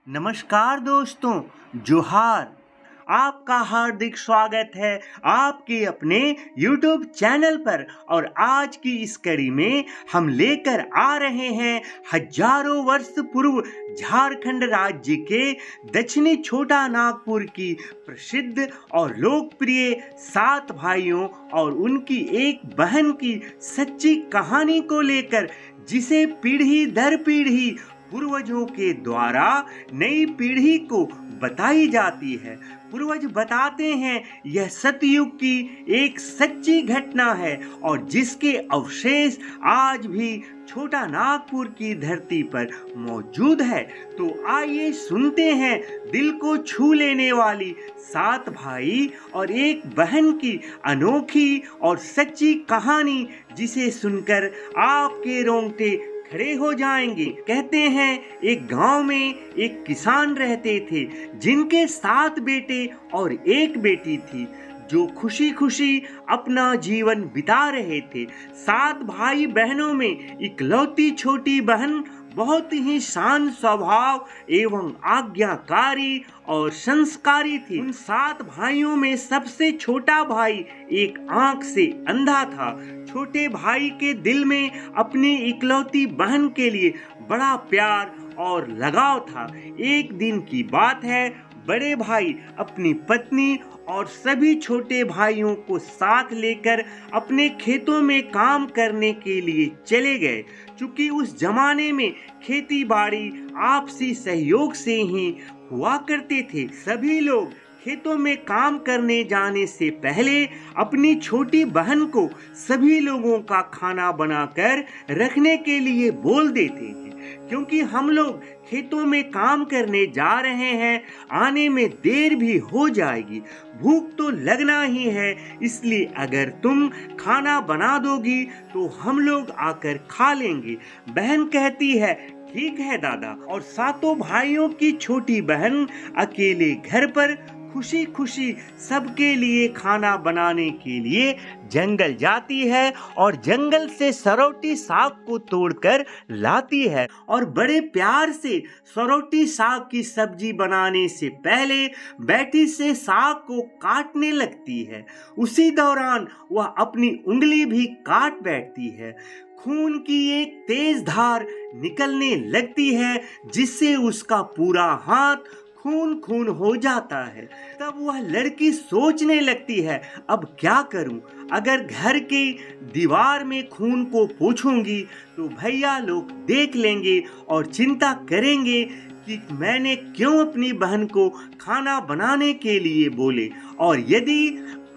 नमस्कार दोस्तों, जोहार। आपका हार्दिक स्वागत है आपके अपने YouTube चैनल पर। और आज की इस कड़ी में हम लेकर आ रहे हैं हजारों वर्ष पूर्व झारखंड राज्य के दक्षिणी छोटा नागपुर की प्रसिद्ध और लोकप्रिय 7 भाइयों और उनकी एक बहन की सच्ची कहानी को लेकर, जिसे पीढ़ी दर पीढ़ी पूर्वजों के द्वारा नई पीढ़ी को बताई जाती है। पूर्वज बताते हैं यह सतयुग की एक सच्ची घटना है और जिसके अवशेष आज भी छोटा नागपुर की धरती पर मौजूद है। तो आइए सुनते हैं दिल को छू लेने वाली 7 भाई और एक बहन की अनोखी और सच्ची कहानी, जिसे सुनकर आपके रोंगटे खड़े हो जाएंगे। कहते हैं एक गांव में एक किसान रहते थे, जिनके 7 बेटे और एक बेटी थी, जो खुशी खुशी अपना जीवन बिता रहे थे। 7 भाई बहनों में इकलौती छोटी बहन बहुत ही शांत स्वभाव एवं आज्ञाकारी और संस्कारी थी। उन 7 भाइयों में सबसे छोटा भाई एक आंख से अंधा था। छोटे भाई के दिल में अपनी इकलौती बहन के लिए बड़ा प्यार और लगाव था। एक दिन की बात है, बड़े भाई अपनी पत्नी और सभी छोटे भाइयों को साथ लेकर अपने खेतों में काम करने के लिए चले गए। चूंकि उस जमाने में खेती बाड़ी आपसी सहयोग से ही हुआ करते थे। सभी लोग खेतों में काम करने जाने से पहले अपनी छोटी बहन को सभी लोगों का खाना बनाकर रखने के लिए बोल देते हैं, क्योंकि हम लोग खेतों में काम करने जा रहे हैं, आने में देर भी हो जाएगी, भूख तो लगना ही है, इसलिए अगर तुम खाना बना दोगी तो हम लोग आकर खा लेंगे। बहन कहती है, ठीक है दादा। और 7 भाइयों की छोटी बहन अकेले घर पर खुशी खुशी सबके लिए खाना बनाने के लिए जंगल जाती है और जंगल से सरौटी साग को तोड़कर लाती है और बड़े प्यार से सरौटी साग की सब्जी बनाने से पहले बैठी से साग को काटने लगती है। उसी दौरान वह अपनी उंगली भी काट बैठती है। खून की एक तेज धार निकलने लगती है, जिससे उसका पूरा हाथ खून खून हो जाता है। तब वह लड़की सोचने लगती है, अब क्या करूं? अगर घर की दीवार में खून को पोंछूंगी तो भैया लोग देख लेंगे और चिंता करेंगे कि मैंने क्यों अपनी बहन को खाना बनाने के लिए बोले, और यदि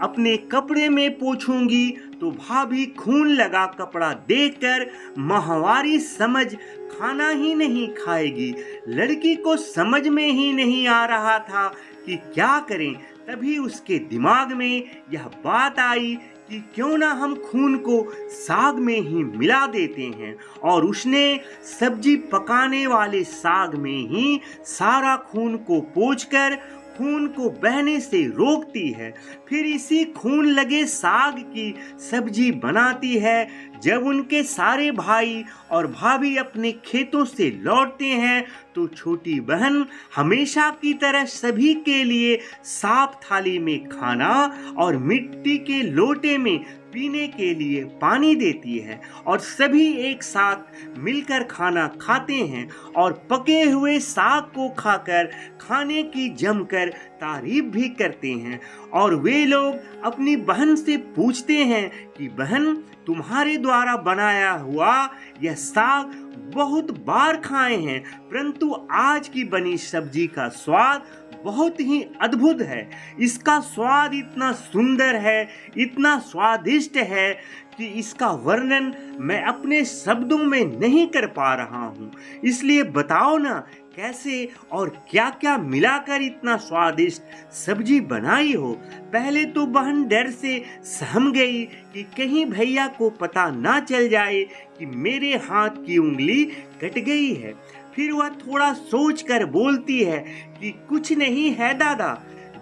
अपने कपड़े में पोंछूंगी तो भाभी खून लगा कपड़ा देखकर माहवारी समझ खाना ही नहीं खाएगी। लड़की को समझ में ही नहीं आ रहा था कि क्या करें। तभी उसके दिमाग में यह बात आई कि क्यों ना हम खून को साग में ही मिला देते हैं, और उसने सब्जी पकाने वाले साग में ही सारा खून को पोंछकर खून को बहने से रोकती है। फिर इसी खून लगे साग की सब्जी बनाती है। जब उनके सारे भाई और भाभी अपने खेतों से लौटते हैं तो छोटी बहन हमेशा की तरह सभी के लिए साफ थाली में खाना और मिट्टी के लोटे में पीने के लिए पानी देती है, और सभी एक साथ मिलकर खाना खाते हैं और पके हुए साग को खाकर खाने की जमकर तारीफ भी करते हैं। और वे लोग अपनी बहन से पूछते हैं कि बहन, तुम्हारे द्वारा बनाया हुआ यह साग बहुत बार खाए हैं, परंतु आज की बनी सब्जी का स्वाद बहुत ही अद्भुत है। इसका स्वाद इतना सुंदर है, इतना स्वादिष्ट है कि इसका वर्णन मैं अपने शब्दों में नहीं कर पा रहा हूँ। इसलिए बताओ ना, कैसे और क्या क्या मिलाकर इतना स्वादिष्ट सब्जी बनाई हो। पहले तो बहन डर से सहम गई कि कहीं भैया को पता ना चल जाए कि मेरे हाथ की उंगली कट गई है। फिर वह थोड़ा सोच कर बोलती है कि कुछ नहीं है दादा,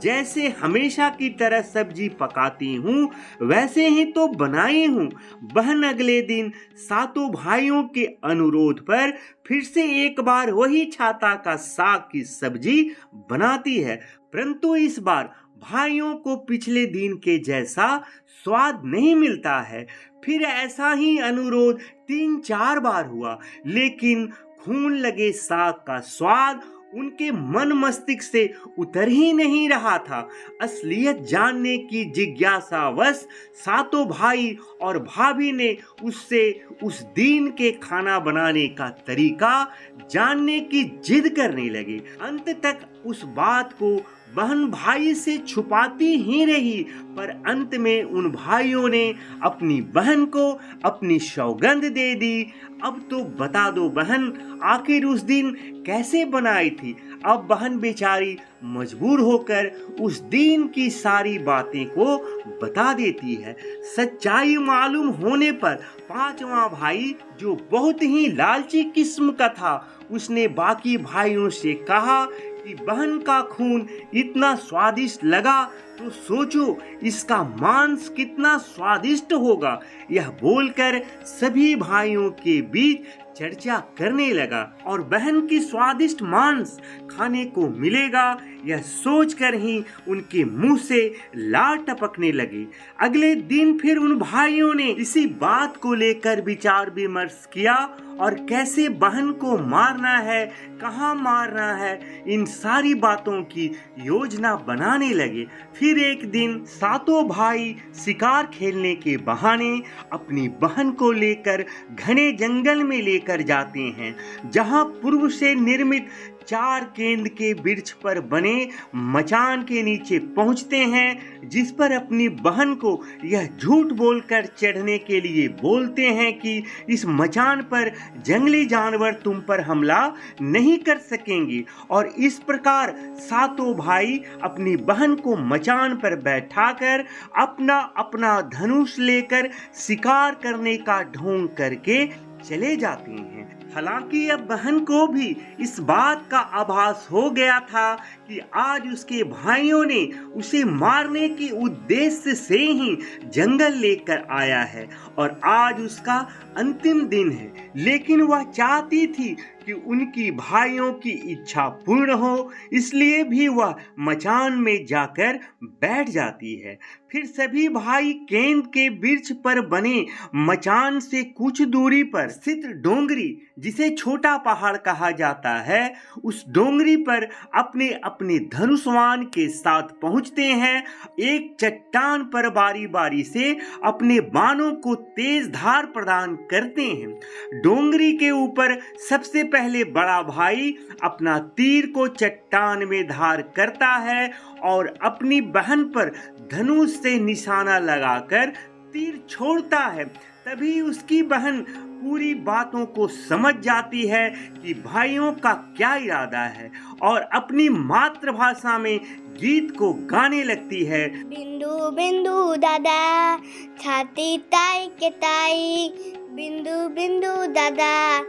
जैसे हमेशा की तरह सब्जी पकाती हूँ वैसे ही तो बनाई हूँ। बहन अगले दिन सातों भाइयों के अनुरोध पर फिर से एक बार वही छाता का साग की सब्जी बनाती है, परंतु इस बार भाइयों को पिछले दिन के जैसा स्वाद नहीं मिलता है। फिर ऐसा ही अनुरोध 3-4 बार हुआ, लेकिन खून लगे साग का स्वाद उनके मन मस्तिष्क से उतर ही नहीं रहा था। असलियत जानने की जिज्ञासावश सातों भाई और भाभी ने उससे उस दिन के खाना बनाने का तरीका जानने की जिद करने लगे। अंत तक उस बात को बहन भाई से छुपाती ही रही, पर अंत में उन भाइयों ने अपनी बहन को अपनी सौगंध दे दी। अब तो बता दो बहन, आखिर उस दिन कैसे बनाई थी। अब बहन बेचारी मजबूर होकर उस दिन की सारी बातें को बता देती है। सच्चाई मालूम होने पर पांचवा भाई, जो बहुत ही लालची किस्म का था, उसने बाकी भाइयों से कहा कि बहन का खून इतना स्वादिष्ट लगा तो सोचो इसका मांस कितना स्वादिष्ट होगा। यह बोलकर सभी भाइयों के बीच चर्चा करने लगा और बहन की स्वादिष्ट मांस खाने को मिलेगा, यह सोचकर ही उनके मुंह से लार टपकने लगे। अगले दिन फिर उन भाइयों ने इसी बात को लेकर विचार विमर्श किया और कैसे बहन को मारना है, कहाँ मारना है, इन सारी बातों की योजना बनाने लगे। फिर एक दिन सातों भाई शिकार खेलने के बहाने अपनी बहन को लेकर घने जंगल में लेकर जाते हैं, जहां पूर्व से निर्मित 4 केंद्र के वृक्ष पर बने मचान के नीचे पहुंचते हैं, जिस पर अपनी बहन को यह झूठ बोलकर चढ़ने के लिए बोलते हैं कि इस मचान पर जंगली जानवर तुम पर हमला नहीं कर सकेंगे। और इस प्रकार सातों भाई अपनी बहन को मचान पर बैठाकर अपना अपना धनुष लेकर शिकार करने का ढोंग करके चले जाते हैं। हालांकि अब बहन को भी इस बात का आभास हो गया था कि आज उसके भाइयों ने उसे मारने के उद्देश्य से ही जंगल लेकर आया है और आज उसका अंतिम दिन है, लेकिन वह चाहती थी कि उनकी भाइयों की इच्छा पूर्ण हो, इसलिए भी वह मचान में जाकर बैठ जाती है। फिर सभी भाई केंद्र के वृक्ष पर बने मचान से कुछ दूरी पर स्थित डोंगरी, जिसे छोटा पहाड़ कहा जाता है, उस डोंगरी पर अपने अपने धनुष्वान के साथ पहुंचते हैं। एक चट्टान पर बारी बारी से अपने बाणों को तेज धार प्रदान करते हैं। डोंगरी के ऊपर सबसे पहले बड़ा भाई अपना तीर को चट्टान में धार करता है और अपनी बहन पर धनुष से निशाना लगाकर तीर छोड़ता है। तभी उसकी बहन पूरी बातों को समझ जाती है कि भाइयों का क्या इरादा है और अपनी मातृभाषा में गीत को गाने लगती है। बिंदु बिंदु दादा छाती ताई के ताई, बिंदु बिंदु दादा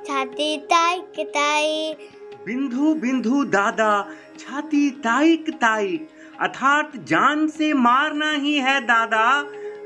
छाती ताई के ताई। बिंदु बिंदु दादा छाती ताइक ताइक, अर्थात जान से मारना ही है दादा।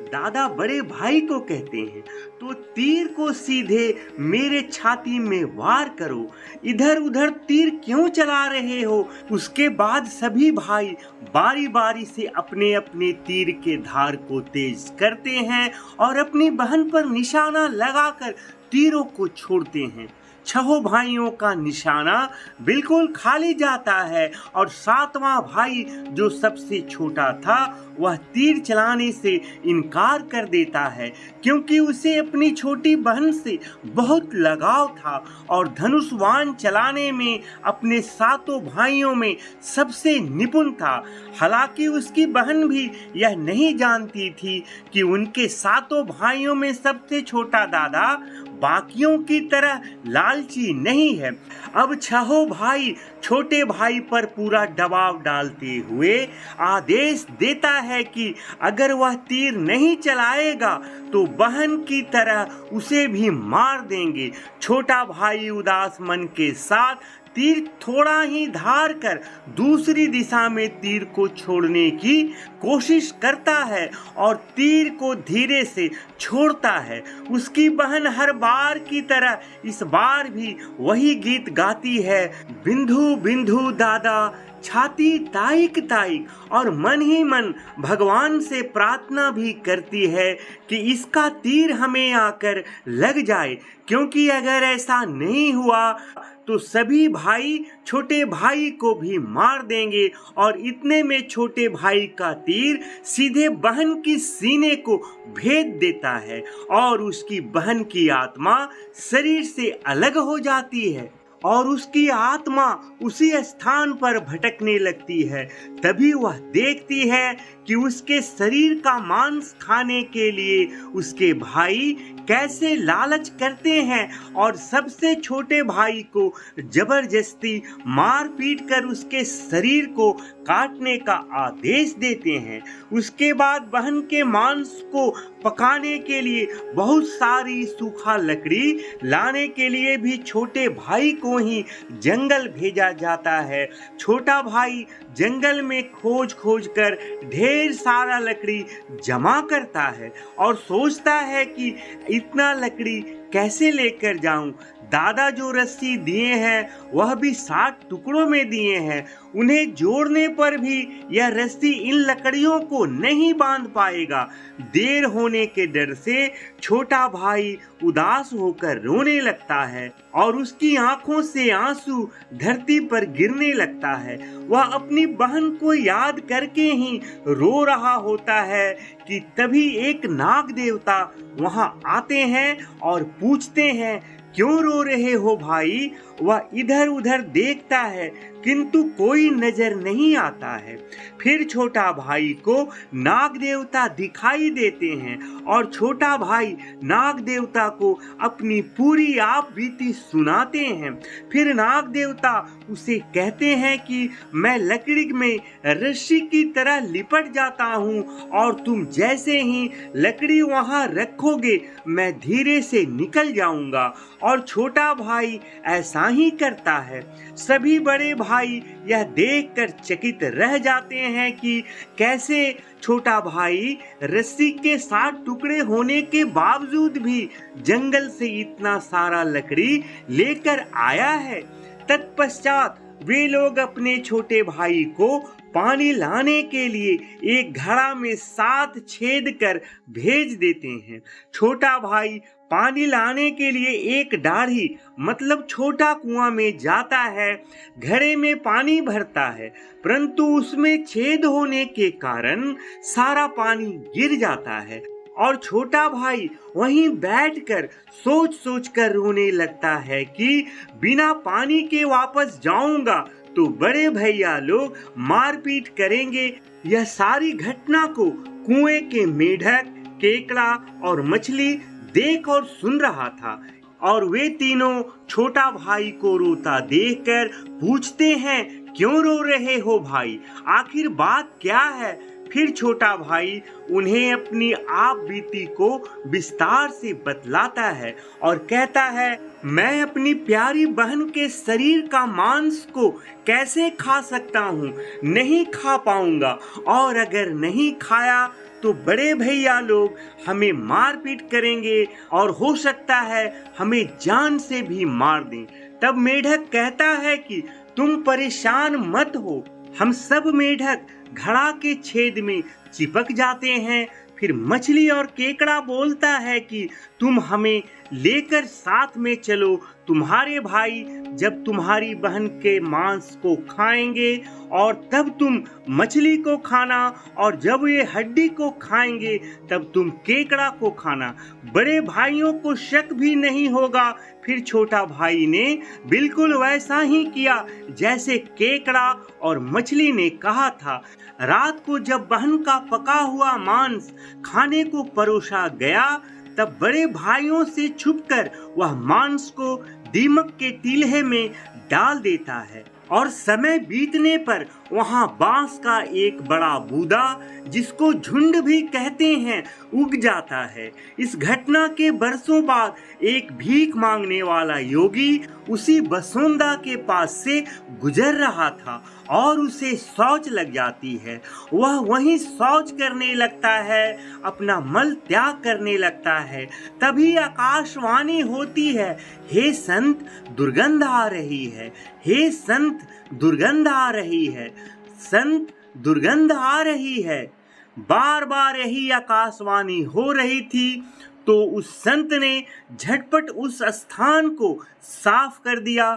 दादा बड़े भाई को कहते हैं, तो तीर को सीधे मेरे छाती में वार करो, इधर उधर तीर क्यों चला रहे हो। उसके बाद सभी भाई बारी बारी से अपने अपने तीर के धार को तेज करते हैं और अपनी बहन पर निशाना लगाकर तीरों को छोड़ते हैं। 6 भाइयों का निशाना बिल्कुल खाली जाता है और 7वां भाई, जो सबसे छोटा था, वह तीर चलाने से इनकार कर देता है, क्योंकि उसे अपनी छोटी बहन से बहुत लगाव था और धनुष्वान चलाने में अपने 7 भाइयों में सबसे निपुण था। हालांकि उसकी बहन भी यह नहीं जानती थी कि उनके 7 भाइयों में सबसे छोटा दादा बाकियों की तरह लालची नहीं है। अब 6 भाई छोटे भाई पर पूरा दबाव डालते हुए आदेश देता है कि अगर वह तीर नहीं चलाएगा तो बहन की तरह उसे भी मार देंगे। छोटा भाई उदास मन के साथ तीर थोड़ा ही धार कर दूसरी दिशा में तीर को छोड़ने की कोशिश करता है और तीर को धीरे से छोड़ता है। उसकी बहन हर बार की तरह इस बार भी वही गीत गाती है, बिंदु बिंदु दादा छाती ताइक ताइक, और मन ही मन भगवान से प्रार्थना भी करती है कि इसका तीर हमें आकर लग जाए, क्योंकि अगर ऐसा नहीं हुआ तो सभी भाई छोटे भाई को भी मार देंगे और इतने में छोटे भाई का तीर सीधे बहन की सीने को भेद देता है और उसकी बहन की आत्मा शरीर से अलग हो जाती है और उसकी आत्मा उसी स्थान पर भटकने लगती है। तभी वह देखती है कि उसके शरीर का मांस खाने के लिए उसके भाई कैसे लालच करते हैं और सबसे छोटे भाई को जबरदस्ती मार पीट कर उसके शरीर को काटने का आदेश देते हैं। उसके बाद बहन के मांस को पकाने के लिए बहुत सारी सूखा लकड़ी लाने के लिए भी छोटे भाई को ही जंगल भेजा जाता है। छोटा भाई जंगल में खोज खोज कर ढेर सारा लकड़ी जमा करता है और सोचता है कि इतना लकड़ी कैसे लेकर जाऊं। दादा जो रस्सी दिए हैं वह भी 60 टुकड़ों में दिए हैं। उन्हें जोड़ने पर भी यह रस्सी इन लकड़ियों को नहीं बांध पाएगा। देर होने के डर से छोटा भाई उदास होकर रोने लगता है और उसकी आंखों से आंसू धरती पर गिरने लगता है। वह अपनी बहन को याद करके ही रो रहा होता है कि तभी एक नाग देवता वहां आते हैं और पूछते हैं, क्यों रो रहे हो भाई? वह इधर उधर देखता है किंतु कोई नजर नहीं आता है। फिर छोटा भाई को नाग देवता दिखाई देते हैं और छोटा भाई नाग देवता को अपनी पूरी आप बीती सुनाते हैं। फिर नाग देवता उसे कहते हैं कि मैं लकड़ी में रस्सी की तरह लिपट जाता हूँ और तुम जैसे ही लकड़ी वहाँ रखोगे मैं धीरे से निकल जाऊंगा। और छोटा भाई ऐसा ही करता है। सभी बड़े भाई यह देखकर चकित रह जाते हैं कि कैसे छोटा भाई रस्सी के 60 टुकड़े होने के बावजूद भी जंगल से इतना सारा लकड़ी लेकर आया है। तत्पश्चात वे लोग अपने छोटे भाई को पानी लाने के लिए एक घड़ा में 7 छेद कर भेज देते हैं। छोटा भाई पानी लाने के लिए एक दाढ़ी मतलब छोटा कुआं में जाता है, घड़े में पानी भरता है, परंतु उसमें छेद होने के कारण सारा पानी गिर जाता है और छोटा भाई वहीं बैठकर सोच सोच कर रोने लगता है कि बिना पानी के वापस जाऊंगा तो बड़े भैया लोग मारपीट करेंगे। यह सारी घटना को कुएं के मेढक, केकड़ा और मछली देख और सुन रहा था और वे तीनों छोटा भाई को रोता देखकर पूछते हैं, क्यों रो रहे हो भाई? आखिर बात क्या है? फिर छोटा भाई उन्हें अपनी आप बीती को विस्तार से बतलाता है और कहता है, मैं अपनी प्यारी बहन के शरीर का मांस को कैसे खा सकता हूँ? नहीं खा पाऊंगा और अगर नहीं खाया तो बड़े भैया लोग हमें मारपीट करेंगे और हो सकता है हमें जान से भी मार दें। तब मेढक कहता है कि तुम परेशान मत हो, हम सब मेढक घड़ा के छेद में चिपक जाते हैं। फिर मछली और केकड़ा बोलता है कि तुम हमें लेकर साथ में चलो, तुम्हारे भाई जब तुम्हारी बहन के मांस को खाएंगे और तब तुम मछली को खाना और जब ये हड्डी को खाएंगे तब तुम केकड़ा को खाना। बड़े भाइयों को शक भी नहीं होगा। फिर छोटा भाई ने बिल्कुल वैसा ही किया जैसे केकड़ा और मछली ने कहा था। रात को जब बहन का पका हुआ मांस खाने को परोसा गया तब बड़े भाइयों से छुपकर वह मांस को दीमक के टीले में डाल देता है और समय बीतने पर वहां बांस का एक बड़ा बूदा जिसको झुंड भी कहते हैं उग जाता है। इस घटना के बरसों बाद एक भीख मांगने वाला योगी उसी बसोंदा के पास से गुजर रहा था और उसे शौच लग जाती है। वह वहीं शौच करने लगता है, अपना मल त्याग करने लगता है। तभी आकाशवाणी होती है, हे संत दुर्गंध आ रही है, हे संत दुर्गंध आ रही है, संत दुर्गंध आ रही है। बार बार यही आकाशवाणी हो रही थी तो उस संत ने झटपट उस स्थान को साफ कर दिया।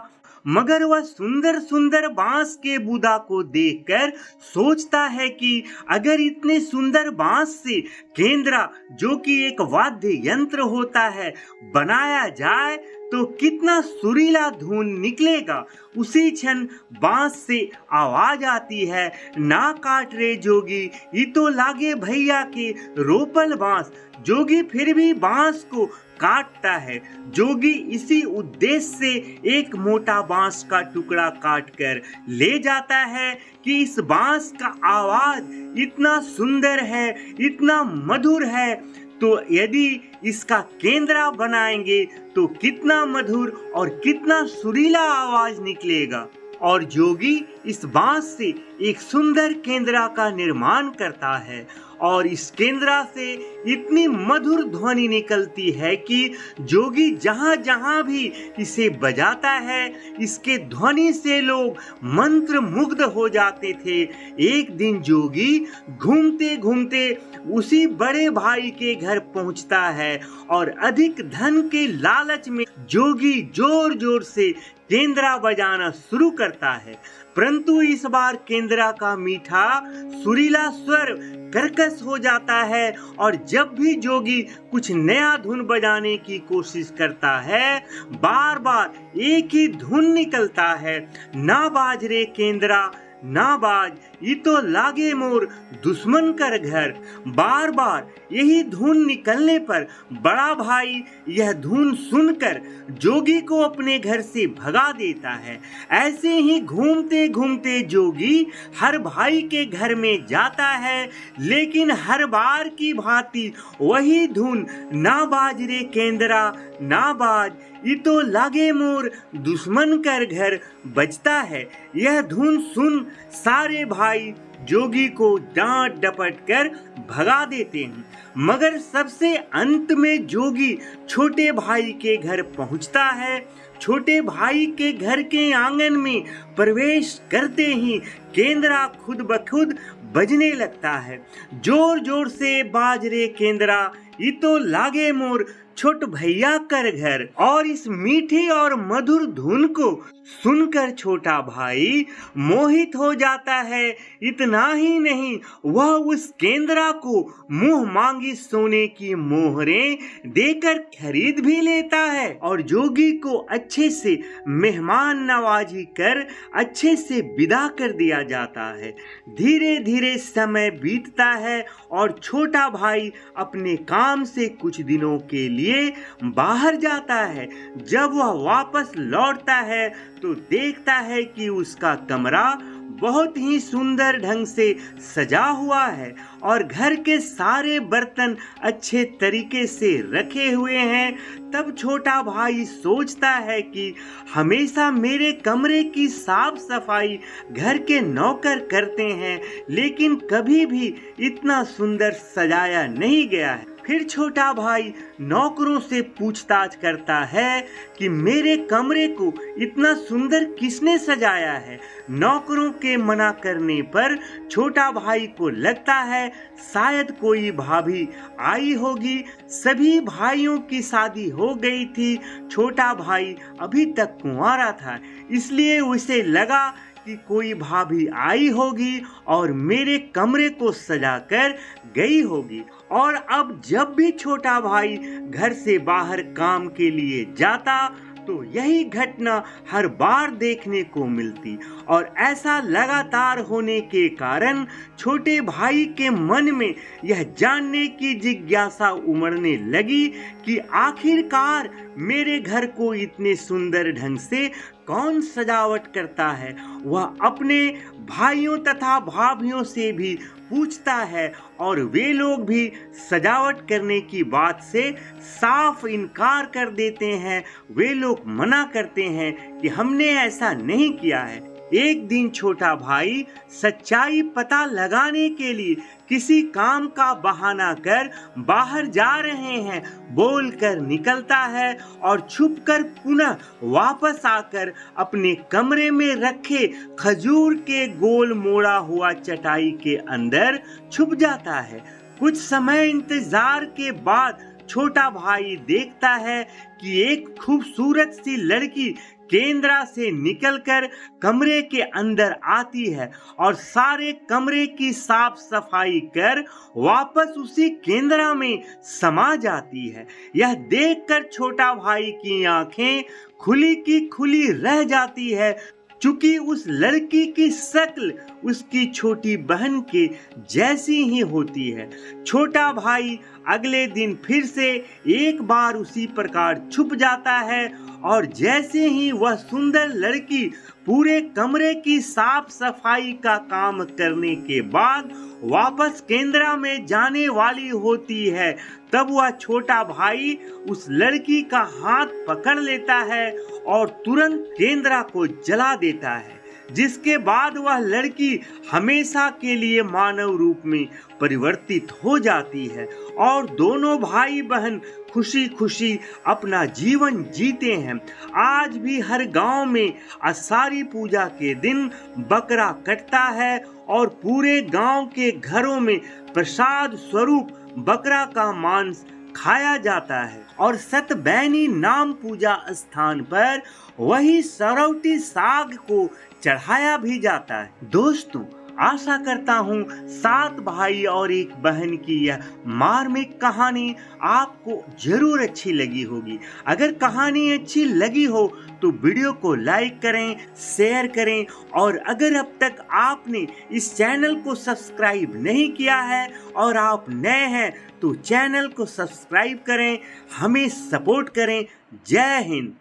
मगर वह सुंदर सुंदर बांस के बूदा को देखकर सोचता है कि अगर इतने सुंदर बांस से केंद्रा, जो कि एक वाद्य यंत्र होता है, बनाया जाए तो कितना सुरीला धुन निकलेगा। उसी क्षण बांस से आवाज आती है, ना काट रे जोगी, ये तो लागे भैया के रोपल बांस। जोगी फिर भी बांस को काटता है। जोगी इसी उद्देश्य से एक मोटा बांस का टुकड़ा काटकर ले जाता है कि इस बांस का आवाज इतना सुंदर है, इतना मधुर है, तो यदि इसका केंद्रा बनाएंगे तो कितना मधुर और कितना सुरीला आवाज निकलेगा। और जोगी इस बांस से एक सुंदर केंद्रा का निर्माण करता है और इस केंद्रा से इतनी मधुर ध्वनि निकलती है कि जोगी जहाँ जहाँ भी इसे बजाता है, इसके ध्वनि से लोग मंत्र मुग्ध हो जाते थे। एक दिन जोगी घूमते घूमते उसी बड़े भाई के घर पहुंचता है और अधिक धन के लालच में जोगी जोर जोर से केंद्रा बजाना शुरू करता है। परंतु इस बार केंद्रा का मीठा सुरीला स्वर कर्कश हो जाता है और जब भी जोगी कुछ नया धुन बजाने की कोशिश करता है, बार बार एक ही धुन निकलता है, ना बाज रे केंद्रा, ना बाज, ये तो लागे मोर दुश्मन कर घर। बार बार यही धुन निकलने पर बड़ा भाई यह धुन सुनकर जोगी को अपने घर से भगा देता है। ऐसे ही घूमते घूमते जोगी हर भाई के घर में जाता है, लेकिन हर बार की भांति वही धुन, ना बाज रे केंद्रा, ना बाज, ये तो लागे मोर दुश्मन कर घर, बजता है। यह धुन सुन सारे भाई जोगी को डांट डपट कर भगा देते हैं। मगर सबसे अंत में जोगी छोटे भाई के घर पहुंचता है। छोटे भाई के घर के आंगन में प्रवेश करते ही केंद्रा खुद ब खुद बजने लगता है। जोर जोर से बाज रे केंद्रा, ये तो लागे मोर छोट भैया कर घर। और इस मीठी और मधुर धुन को सुनकर छोटा भाई मोहित हो जाता है। इतना ही नहीं, वह उस केंद्रा को मुंह मांगी सोने की मोहरें देकर खरीद भी लेता है और जोगी को अच्छे से मेहमान नवाजी कर अच्छे से विदा कर दिया जाता है। धीरे धीरे समय बीतता है और छोटा भाई अपने काम से कुछ दिनों के लिए बाहर जाता है। जब वह वापस लौटता है तो देखता है कि उसका कमरा बहुत ही सुंदर ढंग से सजा हुआ है और घर के सारे बर्तन अच्छे तरीके से रखे हुए हैं। तब छोटा भाई सोचता है कि हमेशा मेरे कमरे की साफ सफाई घर के नौकर करते हैं, लेकिन कभी भी इतना सुंदर सजाया नहीं गया है। फिर छोटा भाई नौकरों से पूछताछ करता है कि मेरे कमरे को इतना सुंदर किसने सजाया है। नौकरों के मना करने पर छोटा भाई को लगता है शायद कोई भाभी आई होगी। सभी भाइयों की शादी हो गई थी, छोटा भाई अभी तक कुंवारा था, इसलिए उसे लगा कि कोई भाभी आई होगी और मेरे कमरे को सजाकर गई होगी। और अब जब भी छोटा भाई घर से बाहर काम के लिए जाता तो यही घटना हर बार देखने को मिलती और ऐसा लगातार होने के कारण छोटे भाई के मन में यह जानने की जिज्ञासा उमड़ने लगी कि आखिरकार मेरे घर को इतने सुंदर ढंग से कौन सजावट करता है वह अपने भाइयों तथा भाभियों से भी पूछता है और वे लोग भी सजावट करने की बात से साफ इनकार कर देते हैं। वे लोग मना करते हैं कि हमने ऐसा नहीं किया है। एक दिन छोटा भाई सच्चाई पता लगाने के लिए किसी काम का बहाना कर बाहर जा रहे हैं बोलकर निकलता है और छुपकर पुनः वापस आकर अपने कमरे में रखे खजूर के गोल मोड़ा हुआ चटाई के अंदर छुप जाता है। कुछ समय इंतजार के बाद छोटा भाई देखता है कि एक खूबसूरत सी लड़की केंद्रा से निकलकर कमरे के अंदर आती है और सारे कमरे की साफ सफाई कर वापस उसी केंद्रा में समा जाती है। यह देखकर छोटा भाई की आंखें खुली की खुली रह जाती है, चूंकि उस लड़की की शक्ल उसकी छोटी बहन के जैसी ही होती है। छोटा भाई अगले दिन फिर से एक बार उसी प्रकार छुप जाता है और जैसे ही वह सुंदर लड़की पूरे कमरे की साफ सफाई का काम करने के बाद वापस केंद्रा में जाने वाली होती है, तब वह छोटा भाई उस लड़की का हाथ पकड़ लेता है और तुरंत केंद्रा को जला देता है, जिसके बाद वह लड़की हमेशा के लिए मानव रूप में परिवर्तित हो जाती है और दोनों भाई बहन खुशी खुशी अपना जीवन जीते हैं। आज भी हर गांव में आषाढ़ी पूजा के दिन बकरा कटता है और पूरे गांव के घरों में प्रसाद स्वरूप बकरा का मांस खाया जाता है और सतबैनी नाम पूजा स्थान पर वही सरौटी साग को चढ़ाया भी जाता है। दोस्तों, आशा करता हूँ 7 भाई और 1 बहन की यह मार्मिक कहानी आपको जरूर अच्छी लगी होगी। अगर कहानी अच्छी लगी हो तो वीडियो को लाइक करें, शेयर करें और अगर अब तक आपने इस चैनल को सब्सक्राइब नहीं किया है और आप नए हैं तो चैनल को सब्सक्राइब करें, हमें सपोर्ट करें। जय हिंद।